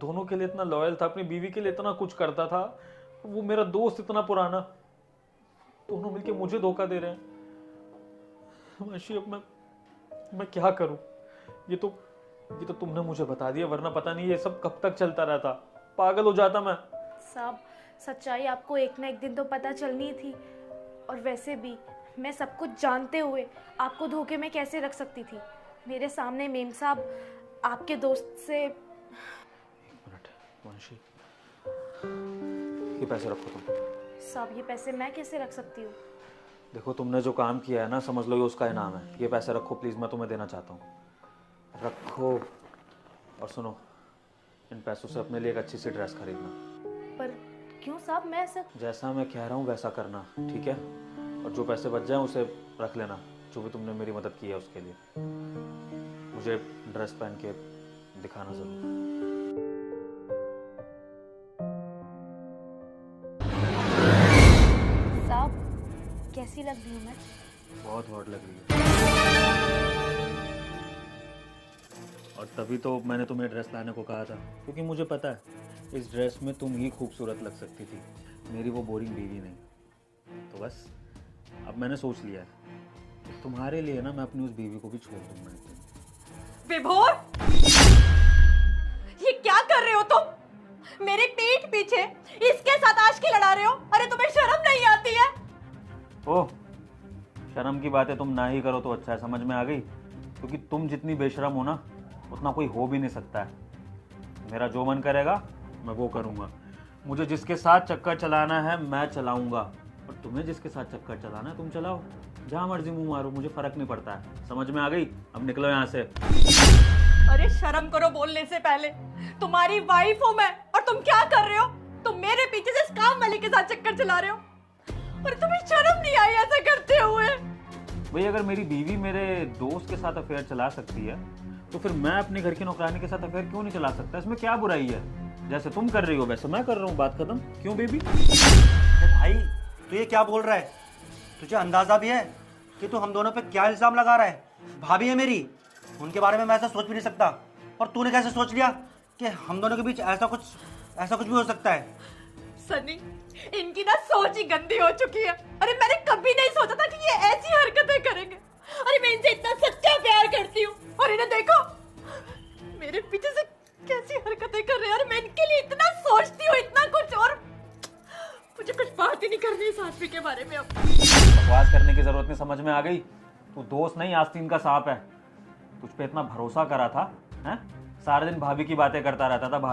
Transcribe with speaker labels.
Speaker 1: दोनों के लिए इतना लॉयल था, अपनी बीवी के लिए इतना कुछ करता था, वो मेरा दोस्त इतना पुराना, दोनों मिलके मुझे धोखा दे रहे हैं। हिमांशी अब मैं क्या करूं? ये तो तुमने मुझे बता दिया, वरना पता नहीं ये सब कब तक चलता रहता, पागल हो जाता मैं।
Speaker 2: साहब, सच्चाई आपको एक ना एक दिन तो पता चलनी थी, और वैसे भी मैं सब कुछ जानते हुए आपको धोखे में कैसे रख सकती थी? मेरे सामने मेम साहब आपके दोस्त से।
Speaker 1: हिमांशी, ये पैसे रखो तुम।
Speaker 2: साहब, ये पैसे मैं कैसे रख सकती हूँ?
Speaker 1: देखो, तुमने जो काम किया है ना, समझ लो ये उसका इनाम है। ये पैसे रखो प्लीज, मैं तुम्हें देना चाहता हूँ, रखो। और सुनो, इन पैसों से अपने लिए एक अच्छी सी ड्रेस खरीदना।
Speaker 2: पर क्यों साहब? मैं ऐसा
Speaker 1: जैसा मैं कह रहा हूँ वैसा करना, ठीक है? और जो पैसे बच जाए उसे रख लेना, जो भी तुमने मेरी मदद की है उसके लिए। मुझे ड्रेस पहन के दिखाना जरूर।
Speaker 2: साहब, कैसी लग रही हूँ मैं?
Speaker 1: बहुत हॉट लग रही है, और तभी तो मैंने तुम्हें ड्रेस लाने को कहा था, क्योंकि मुझे पता है इस ड्रेस में तुम ही खूबसूरत लग सकती थी, मेरी वो बोरिंग बीवी नहीं। तो बस अब मैंने सोच लिया है कि तुम्हारे लिए ना मैं अपनी उस बीवी को भी छोड़ दूंगा एक दिन।
Speaker 3: विभोर, ये क्या कर रहे हो तुम? मेरे पीठ पीछे इसके साथ आशिकी लड़ा रहे हो? अरे तुम्हें शर्म नहीं आती है?
Speaker 1: ओह, शर्म की बातें तुम ना ही करो तो अच्छा है, समझ में आ गई? क्योंकि तुम जितनी बेशरम हो ना, उतना कोई हो भी नहीं सकता है। मेरा जो मन करेगा मैं वो करूंगा, मुझे जिसके साथ चक्कर चलाना है मैं चलाऊंगा, और तुम्हें जिसके साथ चक्कर चलाना है तुम चलाओ, जहां मर्जी मुंह मारो, मुझे फर्क नहीं पड़ता है। समझ में आ गई? अब निकलो यहाँ से।
Speaker 3: अरे शर्म करो बोलने से पहले। तुम्हारी वाइफ हूं मैं, और तुम क्या कर रहे हो? तुम मेरे पीछे से इस काम वाली के साथ चक्कर चला रहे हो, और तुम्हें शर्म नहीं आई ऐसा करते हुए?
Speaker 1: भाई, अगर मेरी बीवी मेरे दोस्त के साथ अफेयर चला सकती है, तो फिर मैं अपने घर की नौकरानी के साथ अफेयर क्यों नहीं चला सकता? इसमें क्या बुराई है? जैसे तुम कर रही हो वैसे मैं कर रहा हूँ, बात खत्म। क्यों बेबी?
Speaker 4: भाई, तू ये क्या बोल रहा है? तुझे अंदाजा भी है कि तू हम दोनों पे क्या इल्जाम लगा रहा है? भाभी है मेरी, उनके बारे में मैं ऐसा सोच भी नहीं सकता, और तूने कैसे सोच लिया कि हम दोनों के बीच ऐसा कुछ भी हो सकता है?
Speaker 3: सनी, इनकी ना सोच ही गंदी हो चुकी है। अरे मैंने कभी नहीं सोचा था कि ये ऐसी हरकतें करेंगे। अरे मैं इनसे इतना सच्चा प्यार करती हूँ, और इन्हें देखो मेरे पीछे से कैसी हरकतें कर रहे हैं। और मैं इनके लिए इतना सोचती हूँ, इतना कुछ, और मुझे कुछ बात ही नहीं करनी इस आदमी के बारे में। अब
Speaker 1: बकवास करने की जरूरत नहीं, समझ में आ गई? तू दोस्त नहीं, आस्तीन का सांप है। तुझ पे इतना भरोसा करा था, हैं? सारे दिन भाभी की बातें करता रहता था।